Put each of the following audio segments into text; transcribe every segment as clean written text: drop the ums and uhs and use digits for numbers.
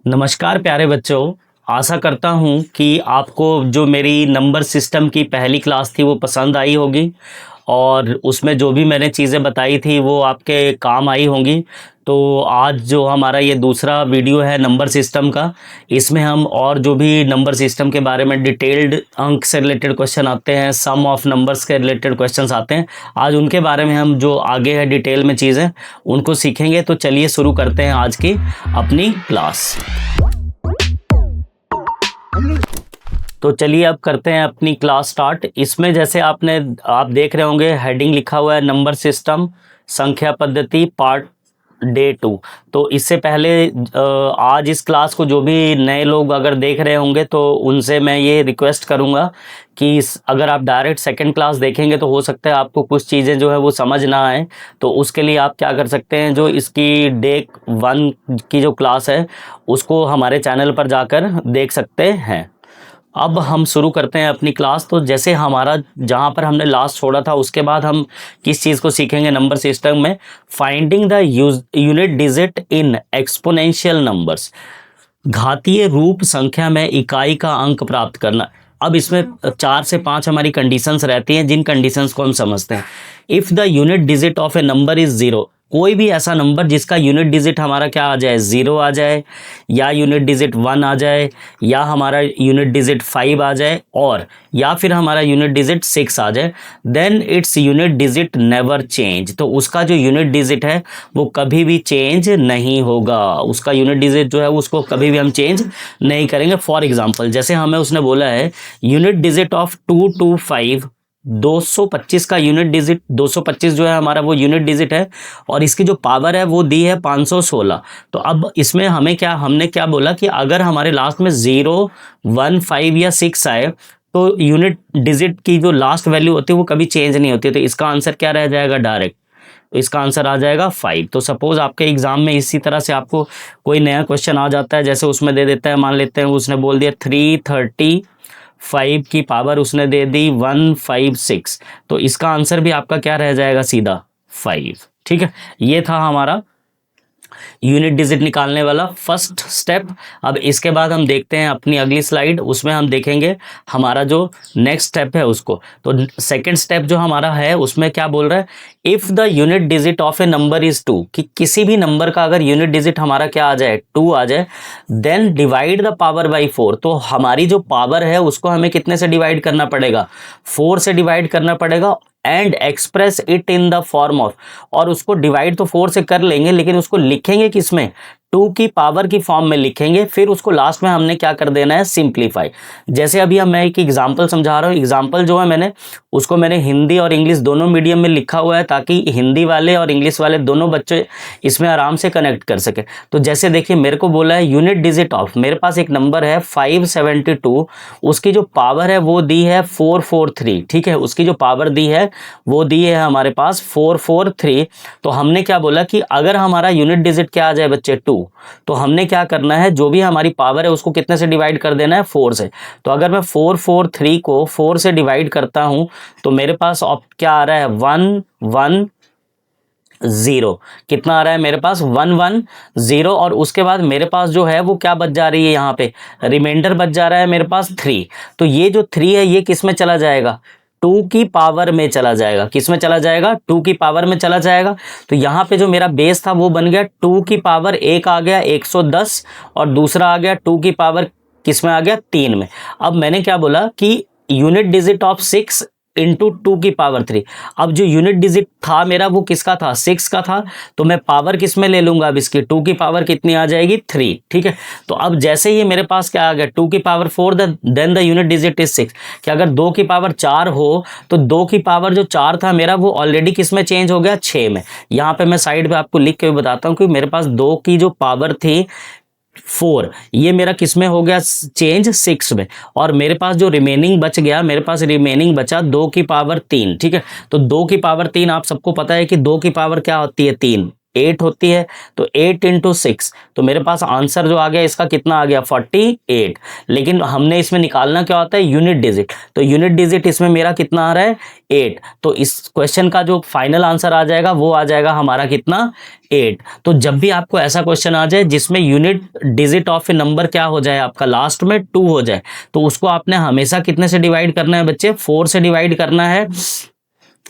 नमस्कार प्यारे बच्चों। आशा करता हूँ कि आपको जो मेरी नंबर सिस्टम की पहली क्लास थी वो पसंद आई होगी और उसमें जो भी मैंने चीज़ें बताई थी वो आपके काम आई होंगी। तो आज जो हमारा ये दूसरा वीडियो है नंबर सिस्टम का, इसमें हम और जो भी नंबर सिस्टम के बारे में डिटेल्ड अंक से रिलेटेड क्वेश्चन आते हैं, सम ऑफ नंबर्स के रिलेटेड क्वेश्चंस आते हैं, आज उनके बारे में हम जो आगे है डिटेल में चीज़ें उनको सीखेंगे। तो चलिए शुरू करते हैं आज की अपनी क्लास। तो चलिए अब करते हैं अपनी क्लास स्टार्ट। इसमें जैसे आप देख रहे होंगे हेडिंग लिखा हुआ है नंबर सिस्टम संख्या पद्धति पार्ट डे 2। तो इससे पहले आज इस क्लास को जो भी नए लोग अगर देख रहे होंगे तो उनसे मैं ये रिक्वेस्ट करूंगा कि अगर आप डायरेक्ट सेकंड क्लास देखेंगे तो हो सकता है आपको कुछ चीज़ें जो है वो समझ ना आए। तो उसके लिए आप क्या कर सकते हैं, जो इसकी डे 1 की जो क्लास है उसको हमारे चैनल पर जाकर देख सकते हैं। अब हम शुरू करते हैं अपनी क्लास। तो जैसे हमारा जहाँ पर हमने लास्ट छोड़ा था उसके बाद हम किस चीज़ को सीखेंगे नंबर सिस्टम में, finding the unit digit in exponential numbers, घातीय रूप संख्या में इकाई का अंक प्राप्त करना। अब इसमें 4 से 5 हमारी कंडीशंस रहती हैं जिन कंडीशंस को हम समझते हैं। If the unit digit of A number is 0, कोई भी ऐसा नंबर जिसका यूनिट डिजिट हमारा क्या आ जाए, 0 आ जाए, या यूनिट डिजिट 1 आ जाए, या हमारा यूनिट डिजिट 5 आ जाए, और या फिर हमारा यूनिट डिजिट 6 आ जाए, then its unit digit never change. तो उसका जो यूनिट डिजिट है वो कभी भी चेंज नहीं होगा। उसका यूनिट डिजिट जो है उसको कभी भी हम चेंज नहीं करेंगे। फॉर एग्जाम्पल जैसे हमें उसने बोला है यूनिट डिजिट ऑफ 225, 225 का यूनिट डिजिट, 225 जो है हमारा वो यूनिट डिजिट है और इसकी जो पावर है वो दी है 516। तो अब इसमें हमने क्या बोला कि अगर हमारे लास्ट में 0, 1, 5 या 6 आए तो यूनिट डिजिट की जो लास्ट वैल्यू होती है वो कभी चेंज नहीं होती। तो इसका आंसर क्या रह जाएगा, डायरेक्ट तो इसका आंसर आ जाएगा 5। तो सपोज आपके एग्जाम में इसी तरह से आपको कोई नया क्वेश्चन आ जाता है, जैसे उसमें दे देता है, मान लेते हैं उसने बोल दिया 335 की पावर उसने दे दी 156, तो इसका आंसर भी आपका क्या रह जाएगा, सीधा 5। ठीक है, ये था हमारा यूनिट डिजिट निकालने वाला फर्स्ट स्टेप। अब इसके बाद हम देखते हैं अपनी अगली स्लाइड, उसमें हम देखेंगे हमारा जो नेक्स्ट स्टेप है उसको। तो सेकंड स्टेप जो हमारा है उसमें क्या बोल रहा है, if the unit digit of A number is 2, कि किसी भी नंबर का अगर यूनिट डिजिट हमारा क्या आ जाए, 2 आ जाए, then divide the power by 4। तो हमारी जो पावर है उसको हमें कितने से डिवाइड करना पड़ेगा, 4 से डिवाइड करना पड़ेगा, and express it in the form of, और उसको डिवाइड तो 4 से कर लेंगे लेकिन उसको लिखेंगे किसमें, 2 की पावर की फॉर्म में लिखेंगे। फिर उसको लास्ट में हमने क्या कर देना है, सिंप्लीफाई। जैसे अभी मैं एक एग्जांपल समझा रहा हूँ, एग्जांपल जो है मैंने हिंदी और इंग्लिश दोनों मीडियम में लिखा हुआ है ताकि हिंदी वाले और इंग्लिश वाले दोनों बच्चे इसमें आराम से कनेक्ट कर सके। तो जैसे देखिए मेरे को बोला है यूनिट डिजिट ऑफ, मेरे पास एक नंबर है 572, उसकी जो पावर है वो दी है 443। ठीक है, उसकी जो पावर दी है वो दी है हमारे पास 443। तो हमने क्या बोला कि अगर हमारा यूनिट डिजिट क्या आ जाए बच्चे, 2, तो हमने क्या करना है, जो भी हमारी पावर है उसको कितने से डिवाइड कर देना है, 4 से। तो अगर मैं 443 को 4 से डिवाइड करता हूं तो मेरे पास क्या आ रहा है, 110। कितना आ रहा है मेरे पास, 110। और उसके बाद मेरे पास जो है वो क्या बच जा रही है, यहाँ पे रिमाइंडर बच जा रहा है मेरे पास 3। तो ये जो 3 है ये किस में चला जाएगा, 2 की पावर में चला जाएगा। किस में चला जाएगा, 2 की पावर में चला जाएगा। तो यहाँ पे जो मेरा बेस था वो बन गया 2 की पावर, एक आ गया 110 और दूसरा आ गया 2 की पावर किस में आ गया, 3 में। अब मैंने क्या बोला कि यूनिट डिजिट ऑफ 6 इंटू 2 की पावर 3। अब जो यूनिट डिजिट था मेरा वो किसका था, 6 का था। तो मैं पावर किस में ले लूंगा, अब इसकी 2 की पावर कितनी आ जाएगी, 3। ठीक है, तो अब जैसे ही मेरे पास क्या आ गया, 2 की power 4, then the unit digit is 6। कि अगर 2 की पावर 4 हो तो 2 की पावर जो 4 था मेरा वो ऑलरेडी किस में चेंज हो गया, 6 में। यहाँ पे मैं साइड पे आपको लिख के भी बताता हूँ कि मेरे पास 2 की जो पावर थी 4, ये मेरा किस में हो गया चेंज, 6 में। और मेरे पास जो रिमेनिंग बच गया, मेरे पास रिमेनिंग बचा 2 की पावर 3। ठीक है, तो 2 की पावर 3 आप सबको पता है कि 2 की पावर क्या होती है, 3। 8 होती है, तो 8 इंटू 6, तो मेरे पास आंसर जो आ गया इसका कितना आ गया 48। लेकिन हमने इसमें निकालना क्या होता है यूनिट डिजिट, तो यूनिट डिजिट इसमें मेरा कितना आ रहा है 8, तो इस क्वेश्चन का जो फाइनल आंसर आ जाएगा वो आ जाएगा हमारा कितना 8। तो जब भी आपको ऐसा क्वेश्चन आ जाए जिसमें unit digit of A number क्या हो जाए आपका लास्ट में 2 हो जाए, तो उसको आपने हमेशा कितने से डिवाइड करना है बच्चे, 4 से डिवाइड करना है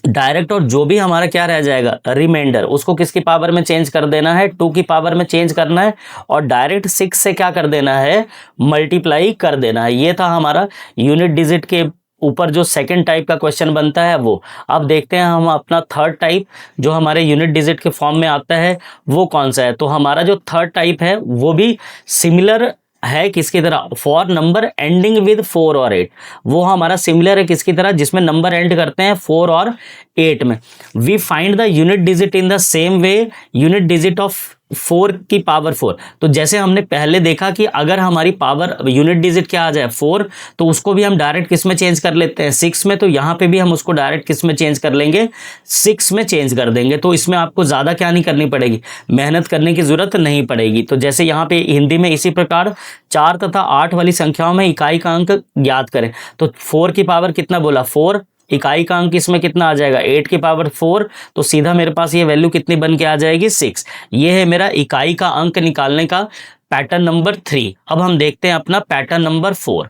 डायरेक्ट, और जो भी हमारा क्या रह जाएगा रिमाइंडर उसको किसकी पावर में चेंज कर देना है 2 की पावर में चेंज करना है, और डायरेक्ट 6 से क्या कर देना है मल्टीप्लाई कर देना है। ये था हमारा यूनिट डिजिट के ऊपर जो सेकंड टाइप का क्वेश्चन बनता है वो। अब देखते हैं हम अपना थर्ड टाइप जो हमारे यूनिट डिजिट के फॉर्म में आता है वो कौन सा है। तो हमारा जो थर्ड टाइप है वो भी सिमिलर है किसकी तरह, फॉर नंबर एंडिंग विद 4 और 8, वो हमारा सिमिलर है किसकी तरह, जिसमें नंबर एंड करते हैं 4 और 8 में। We find the unit digit in the same way, unit digit of 4 की पावर 4। तो जैसे हमने पहले देखा कि अगर हमारी पावर यूनिट डिजिट क्या आ जाए 4, तो उसको भी हम डायरेक्ट किस में चेंज कर लेते हैं 6 में, तो यहाँ पे भी हम उसको डायरेक्ट किस में चेंज कर लेंगे 6 में चेंज कर देंगे। तो इसमें आपको ज़्यादा क्या नहीं करनी पड़ेगी, मेहनत करने की ज़रूरत नहीं पड़ेगी। तो जैसे यहाँ पे हिंदी में इसी प्रकार 4 तथा 8 वाली संख्याओं में इकाई का अंक ज्ञात करें, तो 4 की पावर कितना बोला 4, इकाई का अंक इसमें कितना आ जाएगा 8 की पावर 4, तो सीधा मेरे पास ये वैल्यू कितनी बन के आ जाएगी 6। ये है मेरा इकाई का अंक निकालने का पैटर्न नंबर 3। अब हम देखते हैं अपना पैटर्न नंबर 4।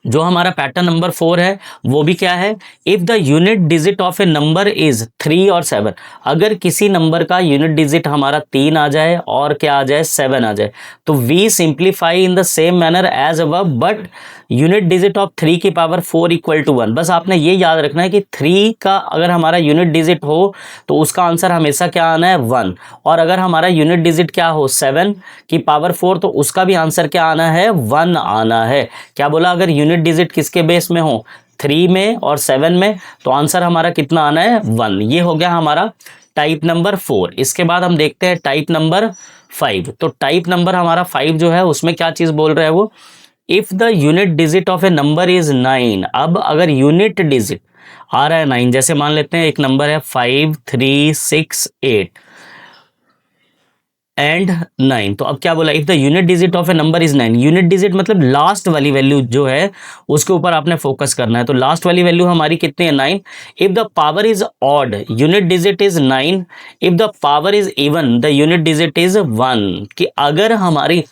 जो हमारा पैटर्न नंबर 4 है वो भी क्या है, if the unit digit of A number is 3 और 7, अगर किसी नंबर का यूनिट डिजिट हमारा 3 आ जाए और क्या आ जाए 7 आ जाए, तो we simplify in the same manner as above, but unit digit of 3 की पावर 4 इक्वल टू 1। बस आपने ये याद रखना है कि 3 का अगर हमारा यूनिट डिजिट हो तो उसका आंसर हमेशा क्या आना है 1, और अगर हमारा यूनिट डिजिट क्या हो 7 की पावर 4 तो उसका भी आंसर क्या आना है 1 आना है। क्या बोला, अगर यूनिट डिजिट किसके बेस में हो 3 में और 7 में, तो आंसर हमारा कितना आना है 1। ये हो गया हमारा टाइप नंबर 4। इसके बाद हम देखते हैं टाइप नंबर 5। तो टाइप नंबर हमारा 5 जो है उसमें क्या चीज बोल रहा है वो, if the unit digit of A number is 9। अब अगर यूनिट डिजिट आ रहा है 9, जैसे मान लेते हैं एक नंबर है 5 3 6 8 एंड 9, तो अब क्या बोला, if the unit digit of A number is 9। Unit digit मतलब लास्ट वाली वैल्यू जो है उसके ऊपर आपने फोकस करना है। तो लास्ट वाली वैल्यू हमारी कितनी है 9। If the power is odd unit digit is 9, if the power is even the unit digit is 1। कि अगर हमारी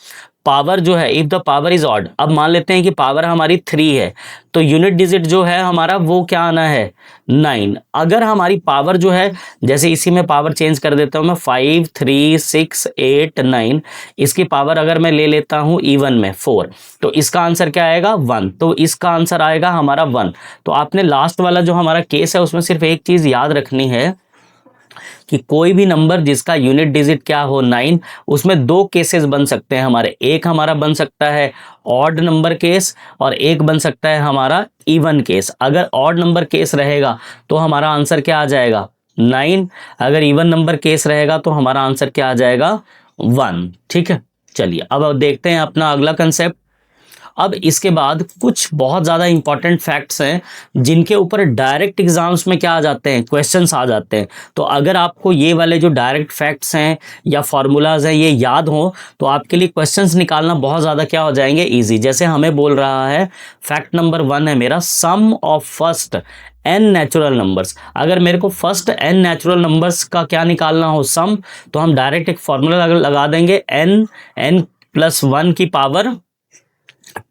पावर जो है, if the power is odd, अब मान लेते हैं कि पावर हमारी 3 है तो यूनिट डिजिट जो है हमारा वो क्या आना है 9। अगर हमारी पावर जो है, जैसे इसी में पावर चेंज कर देता हूं मैं 5 3 6 8 9, इसकी पावर अगर मैं ले लेता हूं इवन में 4, तो इसका आंसर क्या आएगा 1, तो इसका आंसर आएगा हमारा 1। तो आपने लास्ट वाला जो हमारा केस है उसमें सिर्फ एक चीज याद रखनी है कि कोई भी नंबर जिसका यूनिट डिजिट क्या हो 9, उसमें दो केसेस बन सकते हैं हमारे। एक हमारा बन सकता है ऑड नंबर केस और एक बन सकता है हमारा इवन केस। अगर ऑड नंबर केस रहेगा तो हमारा आंसर क्या आ जाएगा 9, अगर इवन नंबर केस रहेगा तो हमारा आंसर क्या आ जाएगा 1। ठीक है, चलिए अब देखते हैं अपना अगला कंसेप्ट। अब इसके बाद कुछ बहुत ज़्यादा इंपॉर्टेंट फैक्ट्स हैं जिनके ऊपर डायरेक्ट एग्जाम्स में क्या आ जाते हैं, क्वेश्चंस आ जाते हैं। तो अगर आपको ये वाले जो डायरेक्ट फैक्ट्स हैं या फॉर्मूलाज हैं ये याद हो तो आपके लिए क्वेश्चंस निकालना बहुत ज़्यादा क्या हो जाएंगे ईजी। जैसे हमें बोल रहा है फैक्ट नंबर 1 है मेरा, sum of first n natural numbers. अगर मेरे को फर्स्ट n नेचुरल नंबर्स का क्या निकालना हो सम, तो हम डायरेक्ट एक फॉर्मूला लगा देंगे n प्लस 1 की पावर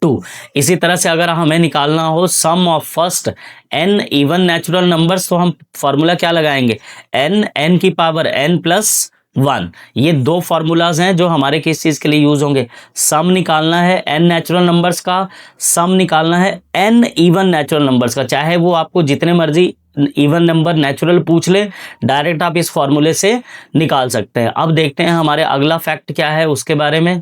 2। इसी तरह से अगर हमें निकालना हो sum of first n even natural numbers, तो हम फॉर्मूला क्या लगाएंगे n की पावर n प्लस 1। ये दो फॉर्मूलाज हैं जो हमारे किस चीज के लिए यूज होंगे, सम निकालना है n नेचुरल नंबर्स का, सम निकालना है n इवन नेचुरल नंबर्स का। चाहे वो आपको जितने मर्जी इवन नंबर नेचुरल पूछ ले, डायरेक्ट आप इस फॉर्मूले से निकाल सकते हैं। अब देखते हैं हमारे अगला फैक्ट क्या है उसके बारे में।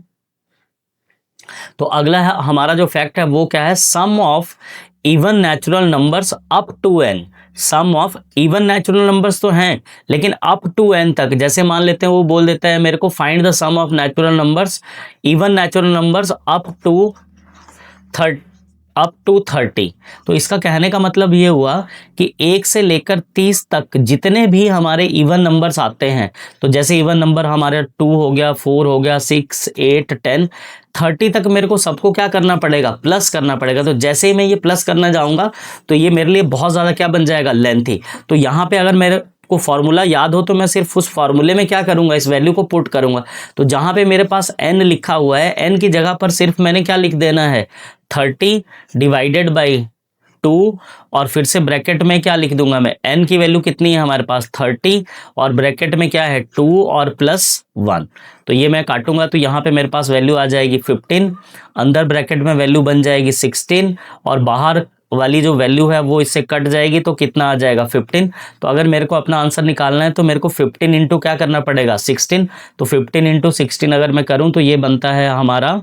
तो अगला है हमारा जो फैक्ट है वो क्या है, sum of even natural numbers up to n। Sum of even natural numbers तो हैं लेकिन अप टू n तक, जैसे मान लेते हैं वो बोल देता है मेरे को find the sum of natural numbers, even natural numbers up to up to 30। तो इसका कहने का मतलब ये हुआ कि 1 से लेकर 30 तक जितने भी हमारे इवन नंबर्स आते हैं, तो जैसे इवन नंबर हमारे 2 हो गया, 4 हो गया, 6, 8, 10, 30 तक मेरे को सबको क्या करना पड़ेगा, प्लस करना पड़ेगा। तो जैसे ही मैं ये प्लस करना जाऊंगा तो ये मेरे लिए बहुत ज़्यादा क्या बन जाएगा, लेंथी। तो यहाँ पे अगर मेरे को फॉर्मूला याद हो तो मैं सिर्फ उस फॉर्मूले में क्या करूंगा, इस वैल्यू को पुट करूंगा। तो जहां पे मेरे पास n लिखा हुआ है, n की जगह पर सिर्फ मैंने क्या लिख देना है, 30 डिवाइडेड बाई 2, और फिर से ब्रैकेट में क्या लिख दूंगा मैं, n की वैल्यू कितनी है हमारे पास 30, और ब्रैकेट में क्या है 2 और प्लस 1। तो ये मैं काटूंगा तो यहाँ पे मेरे पास वैल्यू आ जाएगी 15, अंदर ब्रैकेट में वैल्यू बन जाएगी 16, और बाहर वाली जो वैल्यू है वो इससे कट जाएगी तो कितना आ जाएगा 15। तो अगर मेरे को अपना आंसर निकालना है तो मेरे को 15 इंटू क्या करना पड़ेगा, 16। तो 15 इंटू 16 अगर मैं करूं तो ये बनता है हमारा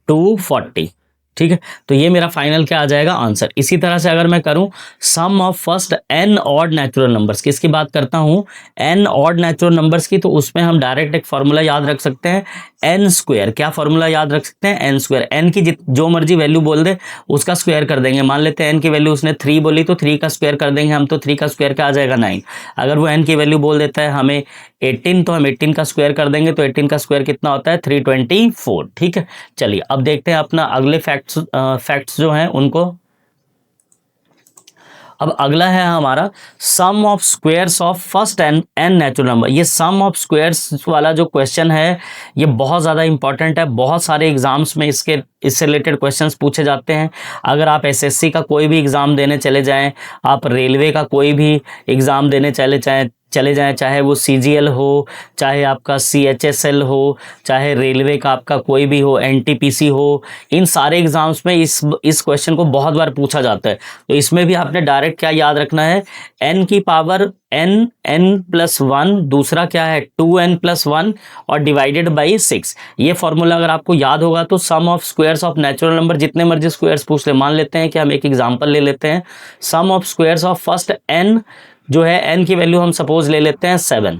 240। ठीक है, तो ये मेरा फाइनल क्या आ जाएगा, आंसर। इसी तरह से अगर मैं करूं sum of first n odd natural numbers, किसकी बात करता हूं, n ऑड नेचुरल नंबर्स की, तो उसमें हम डायरेक्ट एक फॉर्मूला याद रख सकते हैं, n स्क्वायर। क्या फॉर्मूला याद रख सकते हैं, n स्क्वायर। n की जो मर्जी वैल्यू बोल दे उसका स्क्वायर कर देंगे। मान लेते हैं n की वैल्यू उसने 3 बोली तो 3 का स्क्वायर कर देंगे हम, तो 3 का स्क्वायर क्या आ जाएगा, 9। अगर वो n की वैल्यू बोल देता है हमें 18 तो हम 18 का स्क्वायर कर देंगे, तो 18 का स्क्वायर कितना होता है, 324। ठीक है, चलिए अब देखते हैं अपना अगले फैक्ट्स जो हैं उनको। अब अगला है हमारा sum of squares of first n natural number. ये सम ऑफ स्क्वायर्स वाला जो क्वेश्चन है ये बहुत ज़्यादा इंपॉर्टेंट है, बहुत सारे एग्जाम्स में इससे रिलेटेड क्वेश्चंस पूछे जाते हैं। अगर आप एसएससी का कोई भी एग्ज़ाम देने चले जाएं, आप रेलवे का कोई भी एग्ज़ाम देने चले जाएं, चाहे वो सीजीएल हो, चाहे आपका सीएचएसएल हो, चाहे रेलवे का आपका कोई भी हो, एनटीपीसी हो, इन सारे एग्जाम्स में इस क्वेश्चन को बहुत बार पूछा जाता है। तो इसमें भी आपने डायरेक्ट क्या याद रखना है, n की पावर n+1, दूसरा क्या है 2n+1, और डिवाइडेड बाई 6। ये फॉर्मूला अगर आपको याद होगा तो sum of squares of natural number, जितने मर्जी स्क्वायर्स पूछ ले। मान लेते हैं कि हम एक एग्जाम्पल ले लेते हैं, sum of squares of first n जो है, n की वैल्यू हम सपोज ले लेते हैं 7।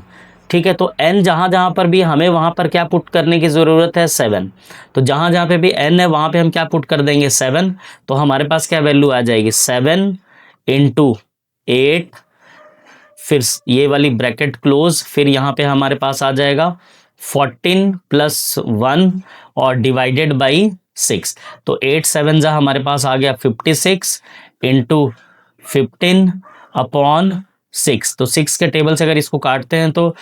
ठीक है, तो n जहाँ जहाँ पर भी हमें वहाँ पर क्या पुट करने की ज़रूरत है, 7। तो जहाँ जहाँ पे भी n है वहाँ पे हम क्या पुट कर देंगे, 7। तो हमारे पास क्या वैल्यू आ जाएगी, 7 इंटू 8, फिर ये वाली ब्रैकेट क्लोज, फिर यहाँ पे हमारे पास आ जाएगा 14 + 1 और डिवाइडेड बाई 6। तो 8 7 जा हमारे पास आ गया 56 इंटू 15 अपॉन 6। तो 6 के टेबल से अगर इसको काटते हैं तो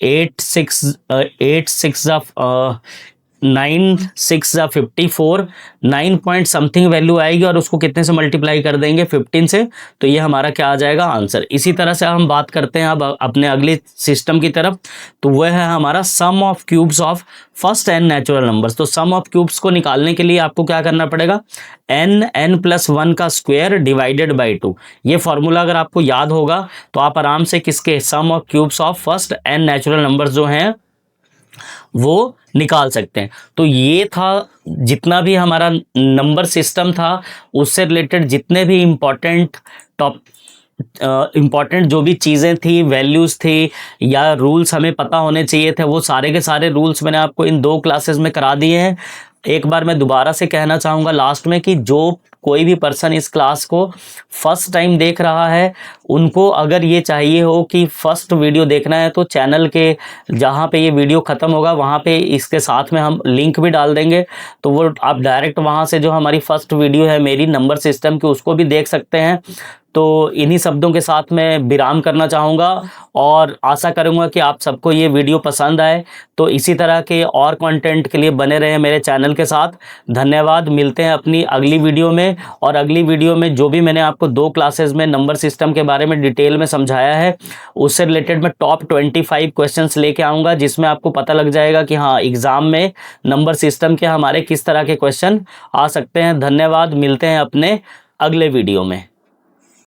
8 6 9 6 जा 54, 9 पॉइंट समथिंग वैल्यू आएगी, और उसको कितने से मल्टीप्लाई कर देंगे, 15 से। तो ये हमारा क्या आ जाएगा, आंसर। इसी तरह से हम बात करते हैं अब अपने अगले सिस्टम की तरफ, तो वह है हमारा sum of cubes of first n natural numbers. तो सम ऑफ क्यूब्स को निकालने के लिए आपको क्या करना पड़ेगा, n+1 का स्क्वायर डिवाइडेड बाई 2। ये फॉर्मूला अगर आपको याद होगा तो आप आराम से किसके, sum of cubes of first n natural numbers जो हैं वो निकाल सकते हैं। तो ये था जितना भी हमारा नंबर सिस्टम था, उससे रिलेटेड जितने भी इम्पॉर्टेंट जो भी चीज़ें थी, वैल्यूज़ थी या रूल्स हमें पता होने चाहिए थे, वो सारे के सारे रूल्स मैंने आपको इन 2 क्लासेस में करा दिए हैं। एक बार मैं दोबारा से कहना चाहूँगा लास्ट में कि जो कोई भी पर्सन इस क्लास को फर्स्ट टाइम देख रहा है, उनको अगर ये चाहिए हो कि फर्स्ट वीडियो देखना है तो चैनल के जहाँ पे ये वीडियो ख़त्म होगा वहाँ पे इसके साथ में हम लिंक भी डाल देंगे, तो वो आप डायरेक्ट वहाँ से जो हमारी फर्स्ट वीडियो है मेरी नंबर सिस्टम की, उसको भी देख सकते हैं। तो इन्हीं शब्दों के साथ मैं विराम करना चाहूँगा और आशा करूँगा कि आप सबको ये वीडियो पसंद आए। तो इसी तरह के और कंटेंट के लिए बने रहें मेरे चैनल के साथ। धन्यवाद, मिलते हैं अपनी अगली वीडियो में। और अगली वीडियो में जो भी मैंने आपको 2 क्लासेस में नंबर सिस्टम के बारे में डिटेल में समझाया है, उससे रिलेटेड मैं टॉप 25 क्वेश्चंस लेके आऊँगा, जिसमें आपको पता लग जाएगा कि हाँ, एग्ज़ाम में नंबर सिस्टम के हमारे किस तरह के क्वेश्चन आ सकते हैं। धन्यवाद, मिलते हैं अपने अगले वीडियो में।